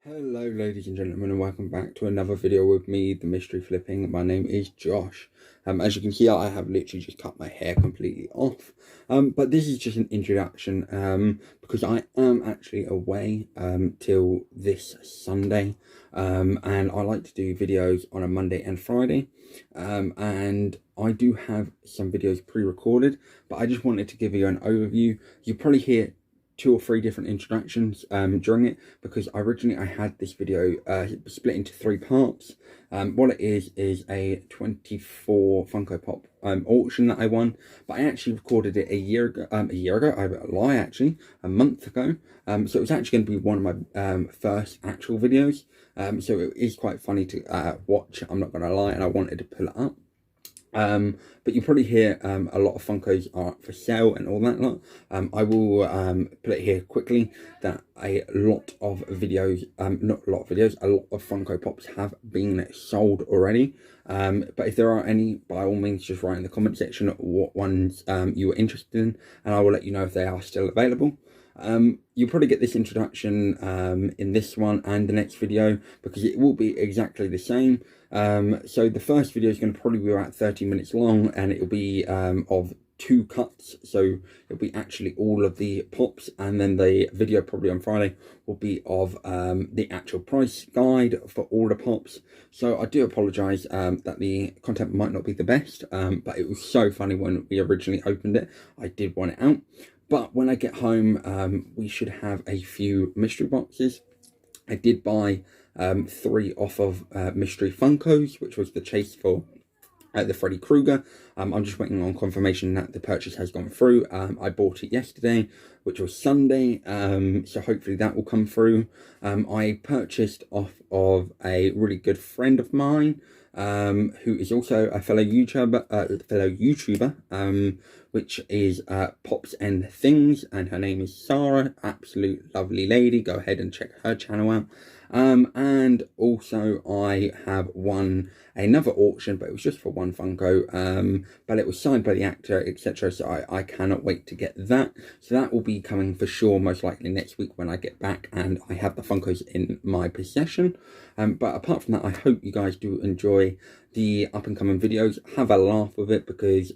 Hello ladies and gentlemen, and welcome back to another video with me, the Mystery Flipping. My name is Josh. As you can see, I have literally just cut my hair completely off. But this is just an introduction, because I am actually away till this Sunday. And I like to do videos on a Monday and Friday. And I do have some videos pre-recorded, but I just wanted to give you an overview. You'll probably hear 2 or 3 different introductions during it, because originally I had this video split into 3 parts. What it is a 24 Funko Pop auction that I won, but I actually recorded it a year ago. I lie, actually, a month ago. So it was actually going to be one of my first actual videos. So it is quite funny to watch, I'm not going to lie, and I wanted to pull it up. But you probably hear a lot of Funkos are for sale and all that lot. I will put it here quickly that a lot of videos, not a lot of videos, a lot of Funko Pops have been sold already. But if there are any, by all means, just write in the comment section what ones you were interested in, and I will let you know if they are still available. You'll probably get this introduction in this one and the next video, because it will be exactly the same. So the first video is going to probably be about 30 minutes long, and it will be of 2 cuts. So it'll be actually all of the pops, and then the video probably on Friday will be of the actual price guide for all the pops. So I do apologise that the content might not be the best, but it was so funny when we originally opened it. I did want it out. But when I get home, we should have a few mystery boxes. I did buy 3 off of Mystery Funkos, which was the chase for the Freddy Krueger. I'm just waiting on confirmation that the purchase has gone through. I bought it yesterday, which was Sunday, so hopefully that will come through. I purchased off of a really good friend of mine, who is also a fellow YouTuber, which is Pops and Things, and her name is Sarah. Absolute lovely lady. Go ahead and check her channel out. And also I have won another auction, but it was just for 1 Funko, but it was signed by the actor, etc. So I cannot wait to get that. So that will be coming for sure, most likely next week when I get back and I have the Funkos in my possession. But apart from that, I hope you guys do enjoy the up and coming videos. Have a laugh with it, because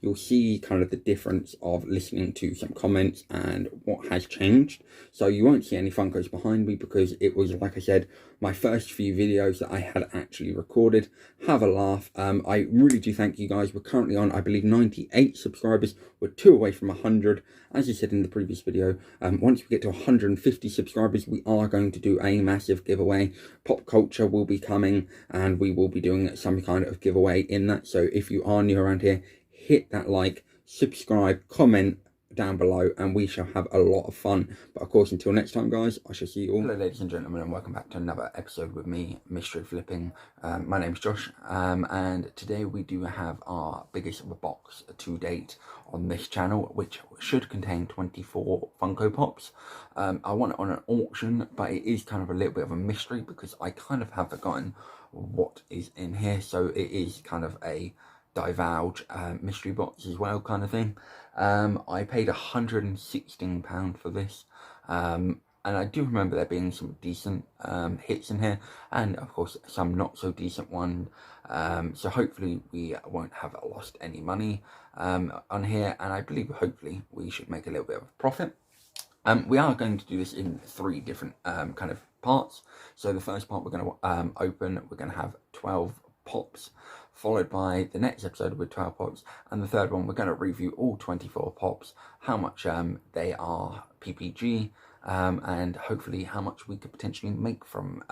you'll see kind of the difference of listening to some comments and what has changed. So you won't see any Funkos behind me, because it was, like I said, my first few videos that I had actually recorded. Have a laugh. I really do thank you guys. We're currently on, I believe, 98 subscribers. We're 2 away from 100. As I said in the previous video, once we get to 150 subscribers, we are going to do a massive giveaway. Pop culture will be coming, and we will be doing some kind of giveaway in that. So if you are new around here, hit that like, subscribe, comment down below, and we shall have a lot of fun. But of course, until next time, guys, I shall see you all. Hello ladies and gentlemen, and welcome back to another episode with me, Mystery Flipping. My name's Josh, and today we do have our biggest box to date on this channel, which should contain 24 Funko Pops. I want it on an auction, but it is kind of a little bit of a mystery, because I kind of have forgotten what is in here. So it is kind of a divulge mystery box as well, kind of thing. I paid £116 for this, and I do remember there being some decent hits in here, and of course some not so decent ones. So hopefully we won't have lost any money on here, and I believe hopefully we should make a little bit of a profit. We are going to do this in 3 different kind of parts. So the first part we're going to open, we're going to have 12 pops, followed by the next episode with 12 pops, and the third one we're going to review all 24 pops, how much they are PPG, and hopefully how much we could potentially make from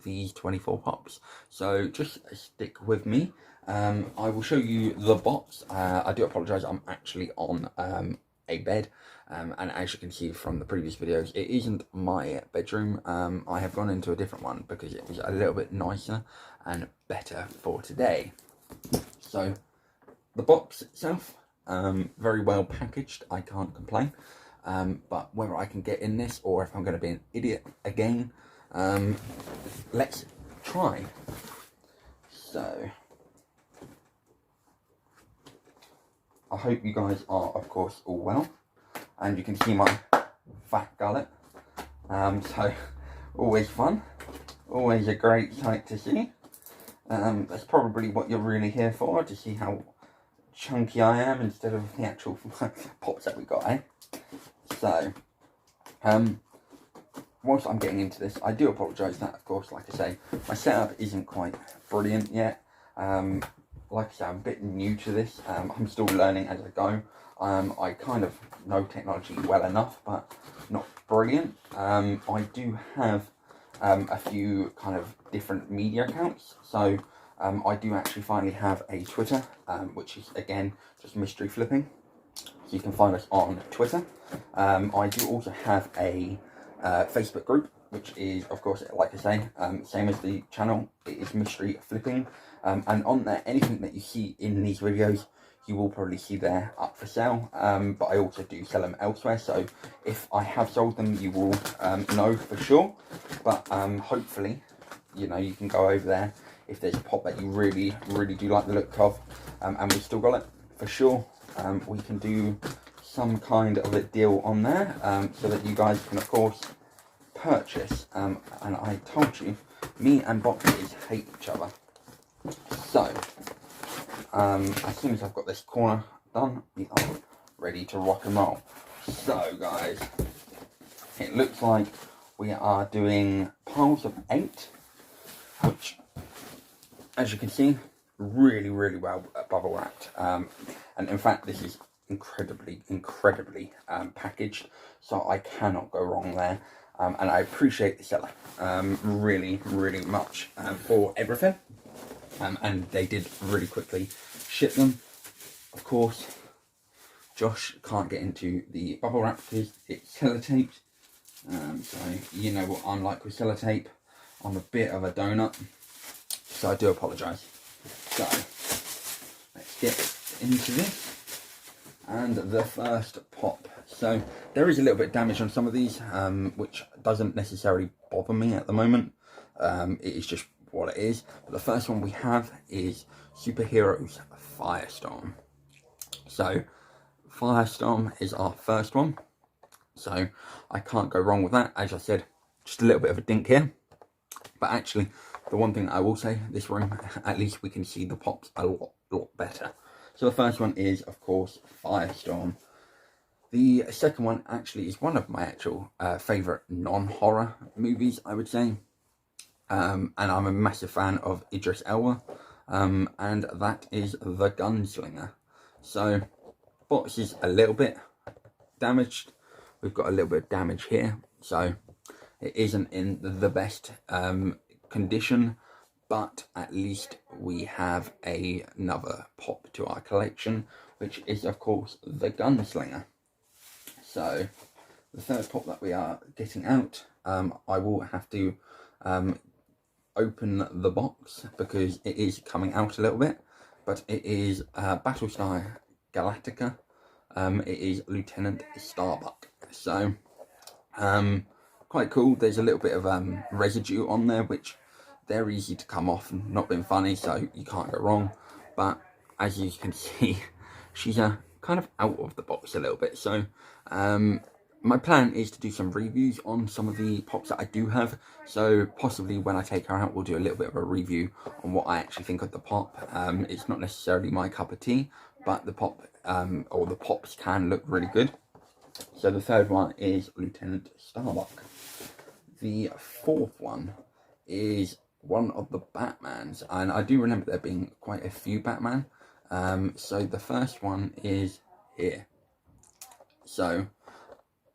these 24 pops. So just stick with me. I will show you the box. I do apologise, I'm actually on a bed, and as you can see from the previous videos, it isn't my bedroom. I have gone into a different one because it was a little bit nicer and better for today. So the box itself, very well packaged, I can't complain. But whether I can get in this or if I'm going to be an idiot again, let's try. So I hope you guys are, of course, all well, and you can see my fat gullet. So always fun, always a great sight to see. That's probably what you're really here for, to see how chunky I am instead of the actual pops that we got, eh? So, whilst I'm getting into this, I do apologise that, of course, like I say, my setup isn't quite brilliant yet. Like I say, I'm a bit new to this. I'm still learning as I go. I kind of know technology well enough, but not brilliant. I do have a few kind of different media accounts. So I do actually finally have a Twitter, which is, again, just mystery flipping. So you can find us on Twitter. I do also have a Facebook group, which is, of course, like I say, same as the channel. It is mystery flipping. And on there, anything that you see in these videos, you will probably see there up for sale. But I also do sell them elsewhere. So if I have sold them, you will know for sure. But hopefully, you know, you can go over there if there's a pop that you really, really do like the look of. And we've still got it for sure. We can do some kind of a deal on there so that you guys can, of course, purchase. And I told you, me and boxes hate each other. So, as soon as I've got this corner done, we are ready to rock and roll. So, guys, it looks like we are doing piles of 8, which, as you can see, really, really well bubble wrapped. And in fact, this is incredibly packaged, so I cannot go wrong there. And I appreciate the seller really, really much for everything. And they did really quickly ship them. Of course, Josh can't get into the bubble wrap because it's sellotaped. So you know what I'm like with sellotape. I'm a bit of a donut, so I do apologise. So let's get into this. And the first pop. So there is a little bit of damage on some of these, which doesn't necessarily bother me at the moment. It is just what it is. But the first one we have is Superheroes Firestorm. So Firestorm is our first one. So I can't go wrong with that. As I said, just a little bit of a dink here. But actually, the one thing I will say, this room, at least we can see the pops a lot better. So the first one is, of course, Firestorm. The second one actually is one of my actual favourite non-horror movies, I would say. And I'm a massive fan of Idris Elba. And that is The Gunslinger. So, box is a little bit damaged. We've got a little bit of damage here. So, it isn't in the best condition. But at least we have another pop to our collection, which is, of course, The Gunslinger. So, the third pop that we are getting out, I will have to open the box because it is coming out a little bit. But it is Battlestar Galactica. It is Lieutenant Starbuck. So, quite cool. There's a little bit of residue on there, which they're easy to come off and not been funny, so you can't go wrong. But as you can see, she's kind of out of the box a little bit. So my plan is to do some reviews on some of the pops that I do have. So possibly when I take her out, we'll do a little bit of a review on what I actually think of the pop. It's not necessarily my cup of tea, but the pop or the pops can look really good. So the third one is Lieutenant Starbuck. The fourth one is one of the Batmans, and I do remember there being quite a few Batman. So the first one is here. So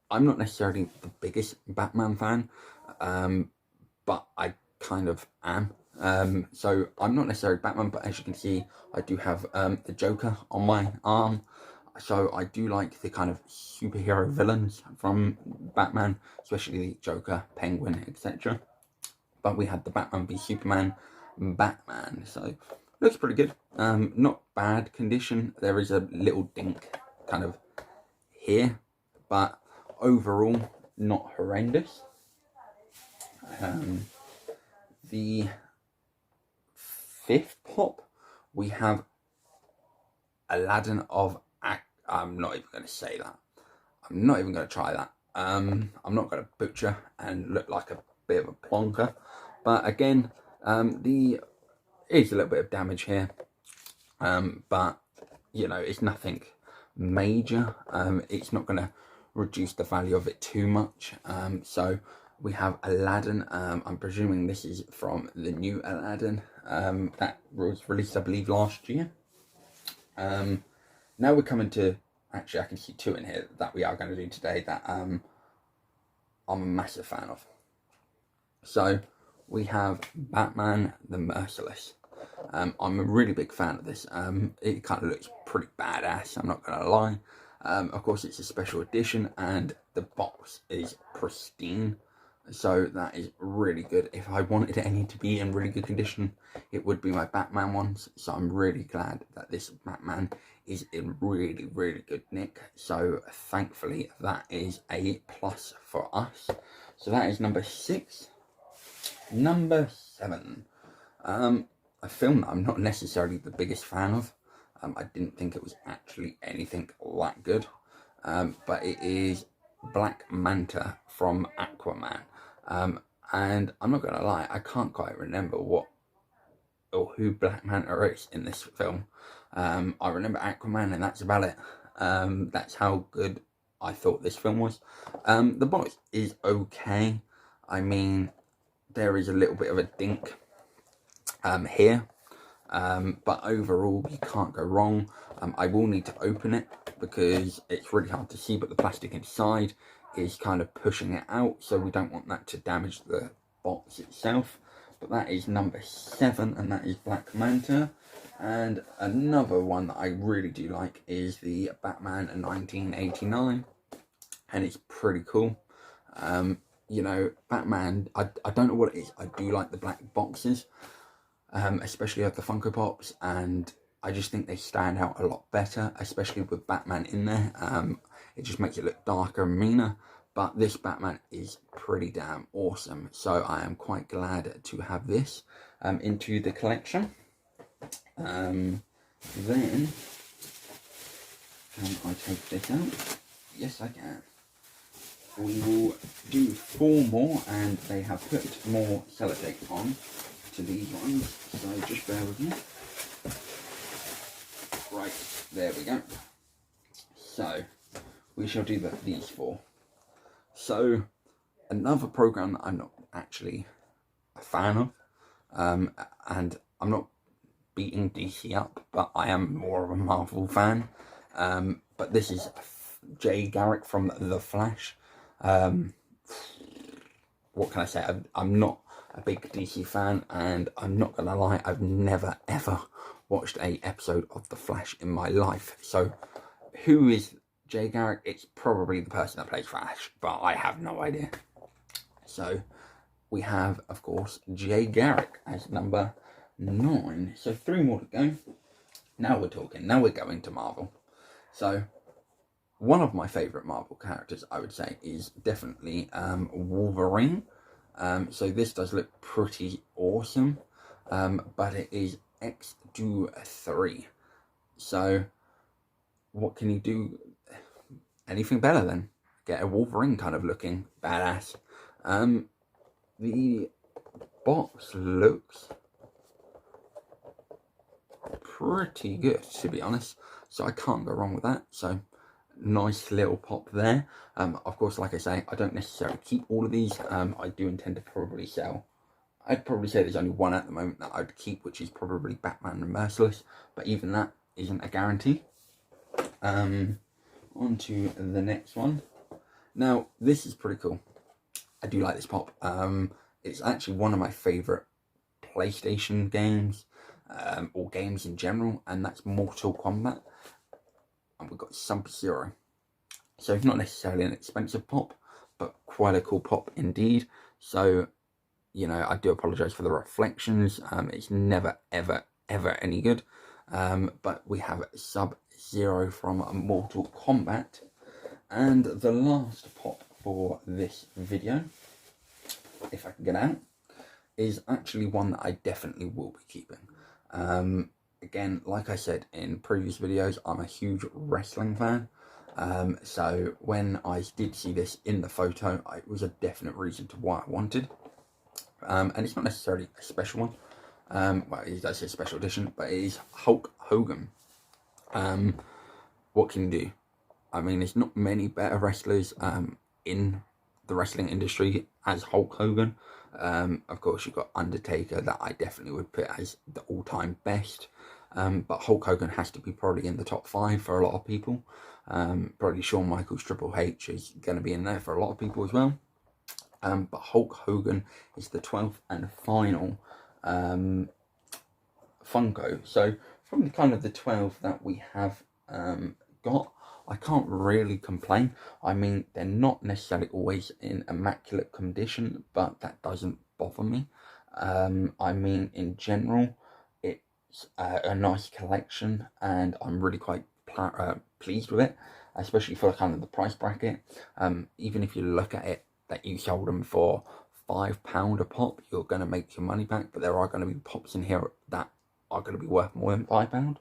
I'm not necessarily the biggest Batman fan, but I kind of am. So I'm not necessarily Batman, but as you can see, I do have the Joker on my arm. So I do like the kind of superhero villains from Batman, especially the Joker, Penguin, etc. But we had the Batman v Superman Batman, so looks pretty good. Not bad condition. There is a little dink kind of here, but overall not horrendous. The fifth pop, we have Aladdin of I'm not even going to say that. I'm not even going to try that. I'm not going to butcher and look like a bit of a plonker. But again, the is a little bit of damage here. But, you know, it's nothing major. It's not going to reduce the value of it too much. So we have Aladdin. I'm presuming this is from the new Aladdin that was released, I believe, last year. Now we're coming to, actually I can see two in here that we are going to do today that I'm a massive fan of. So we have Batman the Merciless. I'm a really big fan of this. It kind of looks pretty badass, I'm not going to lie. Of course, it's a special edition and the box is pristine. So that is really good. If I wanted any to be in really good condition, it would be my Batman ones. So I'm really glad that this Batman is in really, really good nick. So thankfully, that is a plus for us. So that is number 6. Number 7. A film that I'm not necessarily the biggest fan of. I didn't think it was actually anything that good. But it is Black Manta from Aquaman. And I'm not going to lie, I can't quite remember what or who Black Manta is in this film. I remember Aquaman and that's about it. That's how good I thought this film was. The box is okay. I mean, there is a little bit of a dink here. But overall, you can't go wrong. I will need to open it because it's really hard to see, but the plastic inside is kind of pushing it out, so we don't want that to damage the box itself. But that is number 7, and that is Black Manta. And another one that I really do like is the Batman 1989, and it's pretty cool. You know, Batman, I don't know what it is, I do like the black boxes, especially of the Funko Pops, and I just think they stand out a lot better, especially with Batman in there. It just makes it look darker and meaner, but this Batman is pretty damn awesome, so I am quite glad to have this into the collection. Then, can I take this out? Yes, I can. We will do 4 more, and they have put more sellotape on to these ones, so just bear with me. Right, there we go. So, we shall do these 4. So, another program that I'm not actually a fan of, and I'm not beating DC up, but I am more of a Marvel fan. But this is Jay Garrick from The Flash. What can I say? I'm not a big DC fan, and I'm not gonna lie, I've never ever watched a episode of The Flash in my life. So, who is Jay Garrick? It's probably the person that plays Flash, but I have no idea. So, we have, of course, Jay Garrick as number 9. So 3 more to go. Now we're talking. Now we're going to Marvel. So, one of my favourite Marvel characters, I would say, is definitely Wolverine. So this does look pretty awesome, but it is X-3. So, what can you do? Anything better than get a Wolverine kind of looking badass. The box looks pretty good, to be honest, so I can't go wrong with that. So, nice little pop there. Of course, like I say, I don't necessarily keep all of these. I do intend to probably sell. I'd probably say there's only one at the moment that I'd keep, which is probably Batman and Merciless, but even that isn't a guarantee. On to the next one. Now, this is pretty cool. I do like this pop. It's actually one of my favourite PlayStation games, or games in general, and that's Mortal Kombat. And we've got Sub-Zero. So it's not necessarily an expensive pop, but quite a cool pop indeed. So, you know, I do apologise for the reflections. It's never, ever, ever any good. But we have Sub-Zero from Mortal Kombat. And the last pop for this video, if I can get out, is actually one that I definitely will be keeping. Again, like I said in previous videos, I'm a huge wrestling fan. So when I did see this in the photo, it was a definite reason to why I wanted. And it's not necessarily a special one. Well, it does say special edition, but it is Hulk Hogan. What can you do? I mean, there's not many better wrestlers in the wrestling industry as Hulk Hogan. Of course, you've got Undertaker, that I definitely would put as the all-time best. But Hulk Hogan has to be probably in the top 5 for a lot of people. Probably Shawn Michaels Triple H is going to be in there for a lot of people as well. But Hulk Hogan is the 12th and final Funko. So from the kind of the 12 that we have got, I can't really complain. I mean, they're not necessarily always in immaculate condition, but that doesn't bother me. I mean, in general, it's a nice collection, and I'm really quite pleased with it, especially for kind of the price bracket. Even if you look at it, that you sold them for £5 a pop, you're going to make your money back, but there are going to be pops in here that are going to be worth more than £5.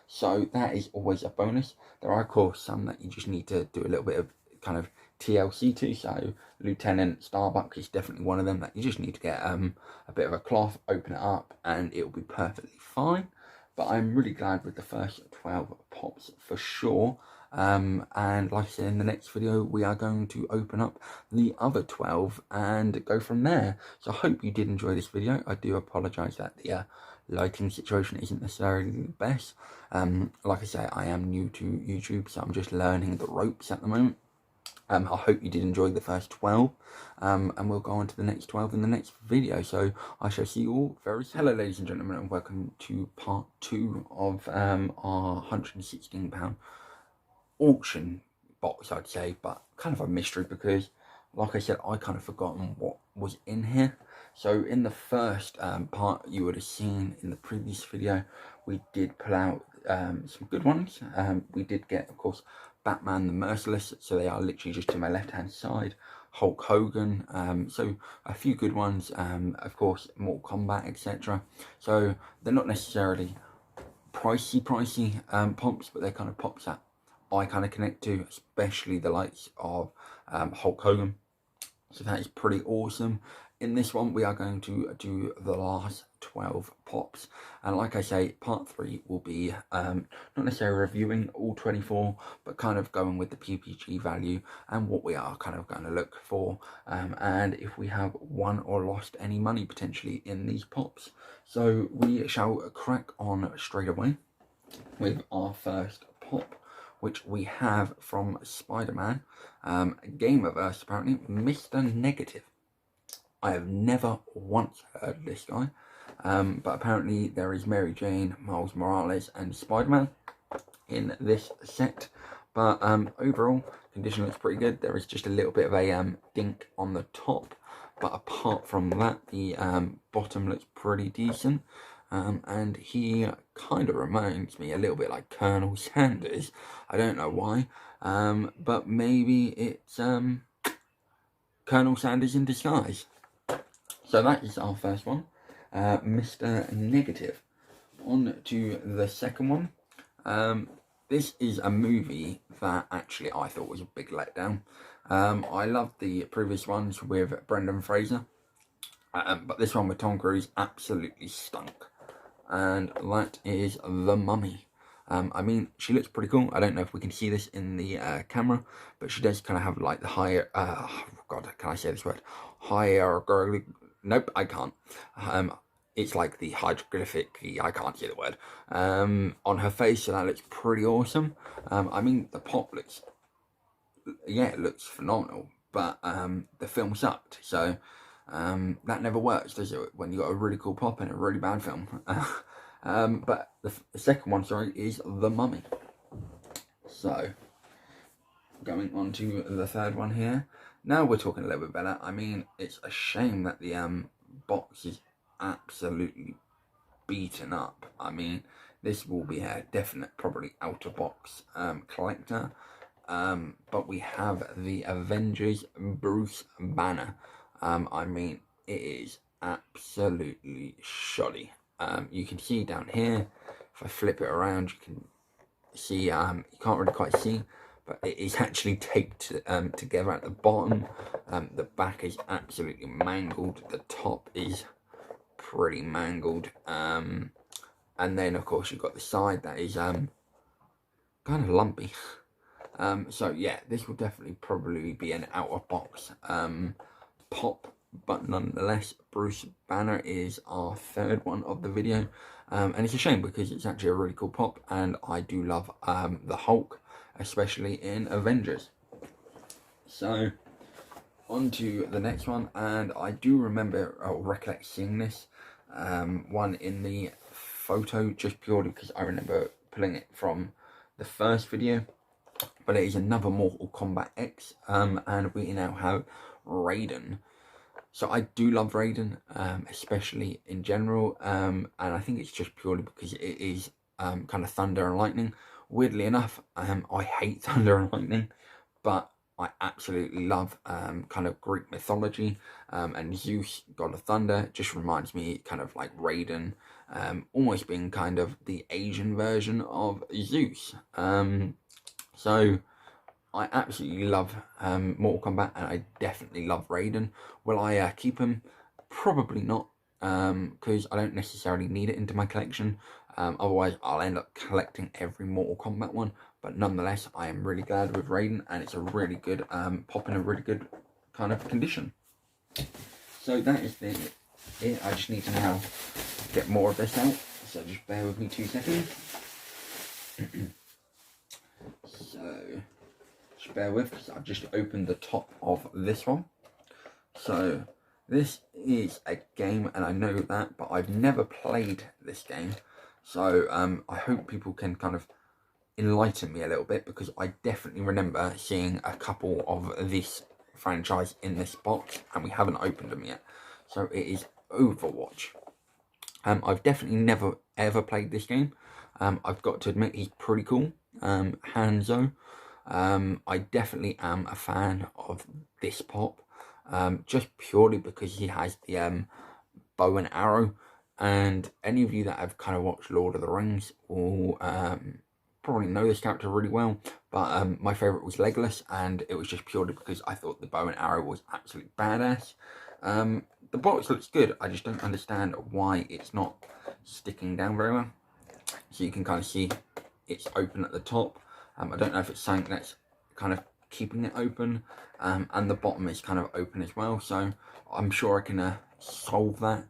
So that is always a bonus. There are, of course, some that you just need to do a little bit of kind of TLC to. So Lieutenant Starbuck is definitely one of them that you just need to get a bit of a cloth, open it up, and it'll be perfectly fine. But I'm really glad with the first 12 pops for sure. And like I said, in the next video, we are going to open up the other 12 and go from there. So I hope you did enjoy this video. I do apologise that the lighting situation isn't necessarily the best. Like I say, I am new to YouTube, so I'm just learning the ropes at the moment. I hope you did enjoy the first 12, and we'll go on to the next 12 in the next video. So I shall see you all very soon. Hello, ladies and gentlemen, and welcome to part 2 of our £116 auction box, I'd say, but kind of a mystery because, like I said, I kind of forgotten what was in here. So in the first part you would have seen in the previous video, we did pull out some good ones. We did get, of course, Batman the Merciless, so they are literally just to my left hand side. Hulk Hogan, so a few good ones, of course, Mortal Kombat, etc. So they're not necessarily pricey pops, but they're kind of pops that I kind of connect to, especially the likes of Hulk Hogan. So that is pretty awesome. In this one, we are going to do the last 12 pops, and like I say, part 3 will be not necessarily reviewing all 24, but kind of going with the PPG value and what we are kind of going to look for, and if we have won or lost any money potentially in these pops. So we shall crack on straight away with our first pop, which we have from Spider-Man, Gamerverse apparently, Mr. Negative. I have never once heard of this guy, but apparently there is Mary Jane, Miles Morales, and Spider-Man in this set. But overall, condition looks pretty good. There is just a little bit of a dink on the top, but apart from that, the bottom looks pretty decent. And he kind of reminds me a little bit like Colonel Sanders. I don't know why, but maybe it's Colonel Sanders in disguise. So that is our first one, Mr. Negative. On to the second one. This is a movie that actually I thought was a big letdown. I loved the previous ones with Brendan Fraser, but this one with Tom Cruise absolutely stunk. And that is The Mummy. I mean, she looks pretty cool. I don't know if we can see this in the camera, but she does kind of have like the higher, God, can I say this word? Hieroglyphic, nope, I can't. It's like the hieroglyphic, I can't say the word, on her face, so that looks pretty awesome. I mean, the pop looks, yeah, it looks phenomenal, but the film sucked, so that never works, does it, when you got a really cool pop and a really bad film. But the second one, sorry, is The Mummy. So, going on to the third one here. Now we're talking a little bit better. I mean, it's a shame that the box is absolutely beaten up. I mean, this will be a definite, probably out-of-box collector. But we have the Avengers Bruce Banner. I mean, it is absolutely shoddy. You can see down here, if I flip it around, you can see, you can't really quite see, but it is actually taped together at the bottom. The back is absolutely mangled. The top is pretty mangled. And then, of course, you've got the side that is kind of lumpy. So yeah, this will definitely probably be an out of box pop, but nonetheless, Bruce Banner is our third one of the video, and it's a shame because it's actually a really cool pop, and I do love the Hulk, especially in Avengers. So on to the next one, and I do remember or recollect seeing this one in the photo just purely because I remember pulling it from the first video. But it is another Mortal Kombat X, and we now have Raiden. So I do love Raiden, especially in general, and I think it's just purely because it is kind of thunder and lightning. Weirdly enough, I hate thunder and lightning, but I absolutely love kind of Greek mythology, and Zeus, god of thunder, just reminds me kind of like Raiden, almost being kind of the Asian version of Zeus. So I absolutely love Mortal Kombat, and I definitely love Raiden. Will I keep him? Probably not, because I don't necessarily need it into my collection. Otherwise, I'll end up collecting every Mortal Kombat one. But nonetheless, I am really glad with Raiden, and it's a really good pop in a really good kind of condition. So that is it. I just need to now get more of this out. So just bear with me 2 seconds. So just bear with, because I've just opened the top of this one. So this is a game, and I know that, but I've never played this game. So I hope people can kind of enlighten me a little bit, because I definitely remember seeing a couple of this franchise in this box, and we haven't opened them yet. So it is Overwatch. I've definitely never ever played this game. I've got to admit, he's pretty cool. Hanzo. I definitely am a fan of this pop, just purely because he has the bow and arrow, and any of you that have kind of watched Lord of the Rings will probably know this character really well, but my favourite was Legolas, and it was just purely because I thought the bow and arrow was absolutely badass. The box looks good, I just don't understand why it's not sticking down very well. So you can kind of see it's open at the top. I don't know if it's something that's kind of keeping it open, and the bottom is kind of open as well. So I'm sure I can solve that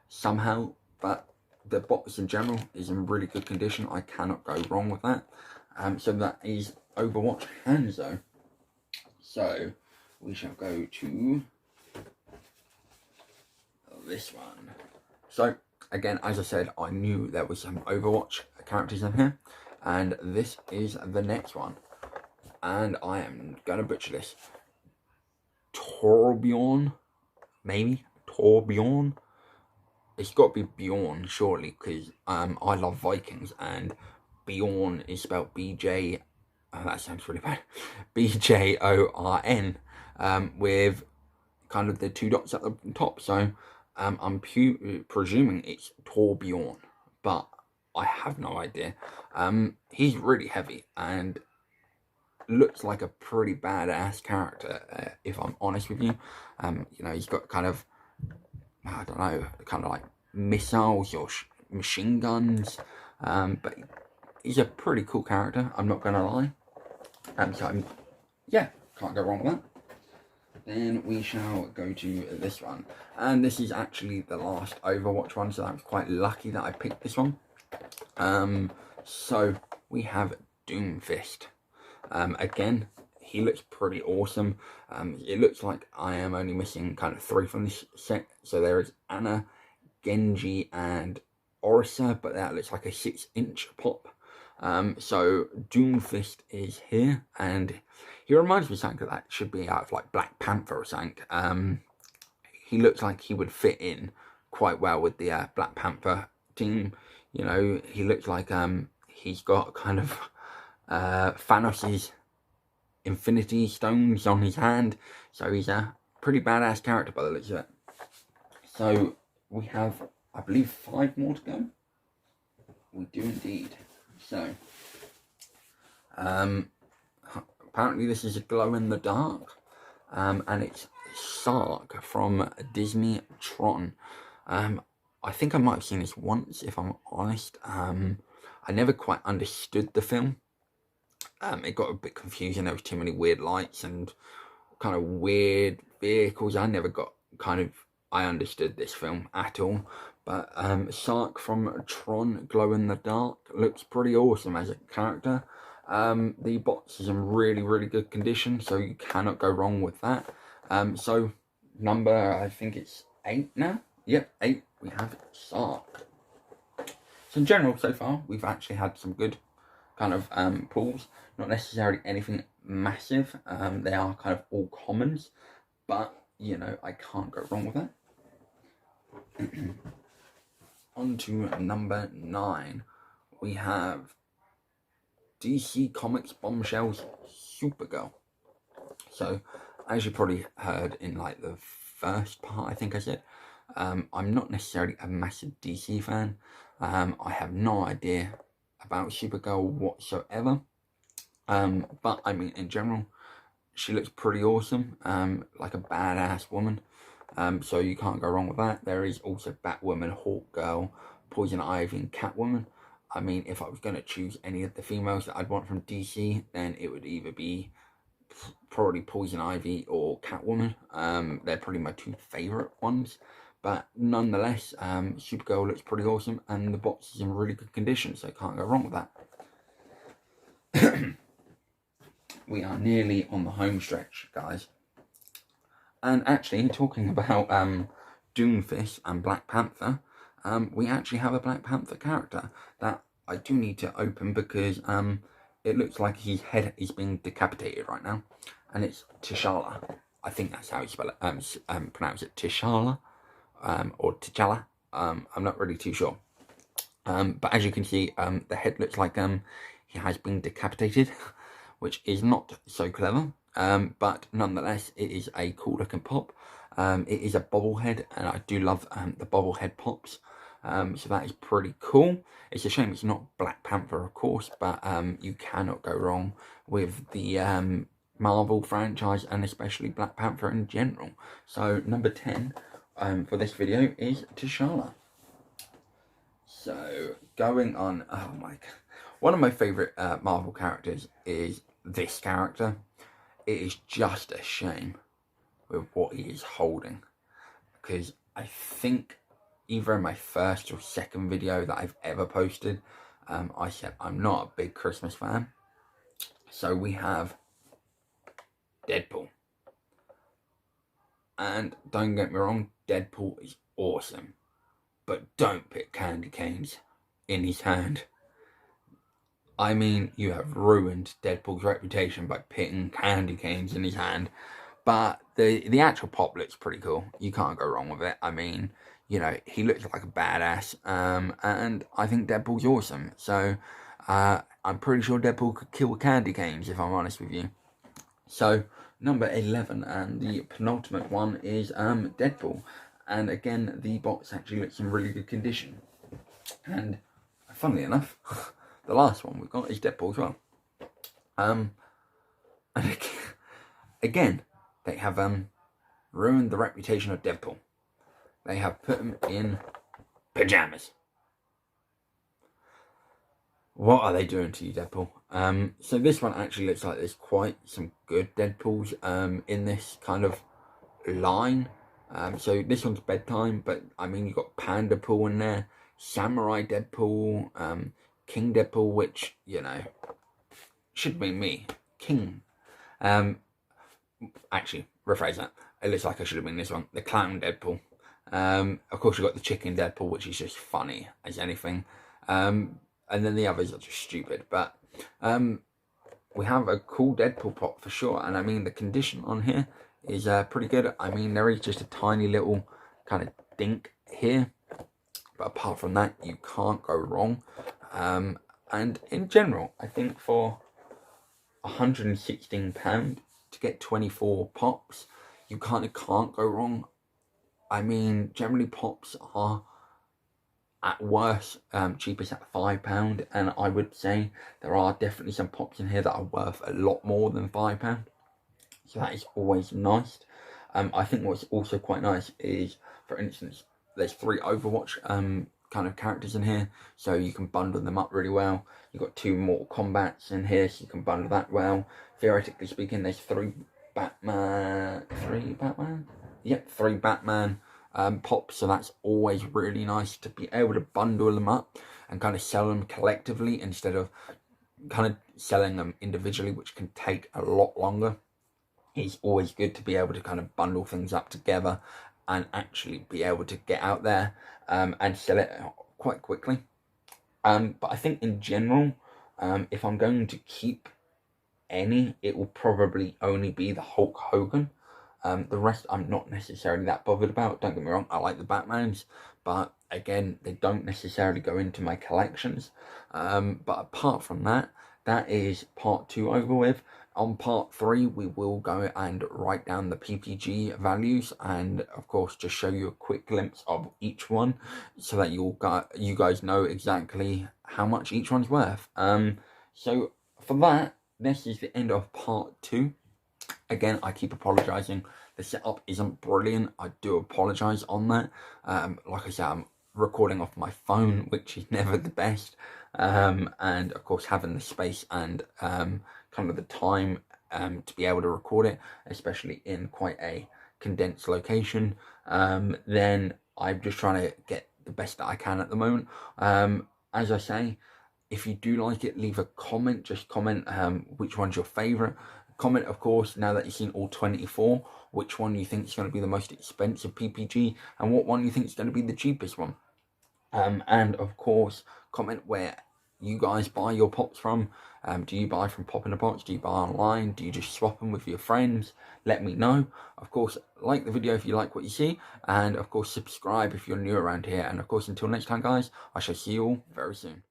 somehow. But the box in general is in really good condition. I cannot go wrong with that. So that is Overwatch Hanzo. So we shall go to this one. So again, as I said, I knew there was some Overwatch characters in here, and this is the next one, and I am gonna butcher this. Torbjorn, maybe Torbjorn. It's got to be Bjorn, surely, because I love Vikings, and Bjorn is spelled B-J. Oh, that sounds really bad. B-J-O-R-N, with kind of the 2 dots at the top. So I'm presuming it's Torbjorn, but I have no idea. He's really heavy and looks like a pretty badass character, if I'm honest with you. You know, he's got kind of, I don't know, kind of like missiles or machine guns, but he's a pretty cool character, I'm not gonna lie. So yeah, can't go wrong with that. Then we shall go to this one, and this is actually the last Overwatch one, so I was quite lucky that I picked this one. So we have Doomfist. Again, he looks pretty awesome. It looks like I am only missing kind of 3 from this set. So there is Anna, Genji, and Orisa, but that looks like a 6-inch pop. So Doomfist is here, and he reminds me of something that should be out of like Black Panther or something. He looks like he would fit in quite well with the Black Panther team. You know, he looks like he's got kind of Thanos's Infinity Stones on his hand, so he's a pretty badass character by the looks of it. So we have, I believe, 5 more to go. We do indeed. So apparently this is a glow-in-the-dark, and it's Sark from Disney Tron. I think I might have seen this once, if I'm honest. I never quite understood the film. It got a bit confusing. There was too many weird lights and kind of weird vehicles. I understood this film at all. But Sark from Tron Glow in the Dark looks pretty awesome as a character. The box is in really, really good condition, so you cannot go wrong with that. So number, I think it's 8 now. Yep, 8. We have Sark. So in general, so far, we've actually had some good kind of pulls. Not necessarily anything massive. They are kind of all commons, but you know, I can't go wrong with that. On to number 9. We have DC Comics Bombshells Supergirl. So, as you probably heard in like the first part, I think I said, I'm not necessarily a massive DC fan. I have no idea about Supergirl whatsoever. But I mean, in general, she looks pretty awesome, like a badass woman. So you can't go wrong with that. There is also Batwoman, Hawkgirl, Poison Ivy, and Catwoman. I mean, if I was going to choose any of the females that I'd want from DC, then it would either be probably Poison Ivy or Catwoman. They're probably my 2 favourite ones. But nonetheless, Supergirl looks pretty awesome, and the box is in really good condition, so can't go wrong with that. We are nearly on the home stretch, guys. And actually, talking about Doomfist and Black Panther, we actually have a Black Panther character that I do need to open because it looks like his head is being decapitated right now, and it's T'Challa. I think that's how you spell it. Pronounce it T'Challa, or T'Challa. I'm not really too sure. But as you can see, the head looks like he has been decapitated, which is not so clever. But nonetheless, it is a cool looking pop. It is a bobblehead, and I do love the bobblehead pops. So that is pretty cool. It's a shame it's not Black Panther, of course, but you cannot go wrong with the Marvel franchise, and especially Black Panther in general. So number 10 for this video is T'Challa. So going on, oh my god, one of my favourite Marvel characters is this character. It is just a shame with what he is holding, because I think either in my first or second video that I've ever posted, I said I'm not a big Christmas fan. So we have Deadpool, and don't get me wrong, Deadpool is awesome, but don't put candy canes in his hand. I mean, you have ruined Deadpool's reputation by putting candy canes in his hand. But the actual pop looks pretty cool. You can't go wrong with it. I mean, you know, he looks like a badass. And I think Deadpool's awesome. So, I'm pretty sure Deadpool could kill candy canes, if I'm honest with you. So, number 11, and the penultimate one is Deadpool. And again, the box actually looks in really good condition. And funnily enough, the last one we've got is Deadpool as well. And again, they have ruined the reputation of Deadpool. They have put him in pajamas. What are they doing to you, Deadpool? So this one actually looks like there's quite some good Deadpools in this kind of line. So this one's bedtime, but I mean, you've got Panda Pool in there, Samurai Deadpool, King Deadpool, which, you know, should be me. King. Actually, rephrase that. It looks like I should have been this one. The Clown Deadpool. Of course, you've got the Chicken Deadpool, which is just funny as anything. And then the others are just stupid. But we have a cool Deadpool pop for sure. And I mean, the condition on here is pretty good. I mean, there is just a tiny little kind of dink here. But apart from that, you can't go wrong. And in general, I think for £116 to get 24 pops, you kind of can't go wrong. I mean, generally pops are at worst, cheapest at £5, and I would say there are definitely some pops in here that are worth a lot more than £5. So that is always nice. I think what's also quite nice is, for instance, there's 3 Overwatch kind of characters in here, so you can bundle them up really well. You've got 2 Mortal Kombats in here, so you can bundle that well. Theoretically speaking, there's 3 Batman. Yep, 3 Batman pops, so that's always really nice to be able to bundle them up and kind of sell them collectively instead of kind of selling them individually, which can take a lot longer. It's always good to be able to kind of bundle things up together and actually be able to get out there and sell it quite quickly. But I think in general, if I'm going to keep any, it will probably only be the Hulk Hogan. The rest I'm not necessarily that bothered about. Don't get me wrong, I like the Batmans, but again, they don't necessarily go into my collections. But apart from that, that is part 2 over with. On part 3, we will go and write down the PPG values and, of course, just show you a quick glimpse of each one so that you guys know exactly how much each one's worth. So for that, this is the end of part 2. Again, I keep apologising. The setup isn't brilliant. I do apologise on that. Like I said, I'm recording off my phone, which is never the best. And of course, having the space and kind of the time to be able to record it, especially in quite a condensed location, then I'm just trying to get the best that I can at the moment. As I say, if you do like it, leave a comment. Just comment which one's your favourite. Comment, of course, now that you've seen all 24, which one you think is going to be the most expensive PPG and what one you think is going to be the cheapest one. And of course, comment where you guys buy your pops from. Do you buy from Pop in a Box? Do you buy online? Do you just swap them with your friends? Let me know. Of course, like the video if you like what you see, and of course subscribe if you're new around here. And of course, until next time, guys, I shall see you all very soon.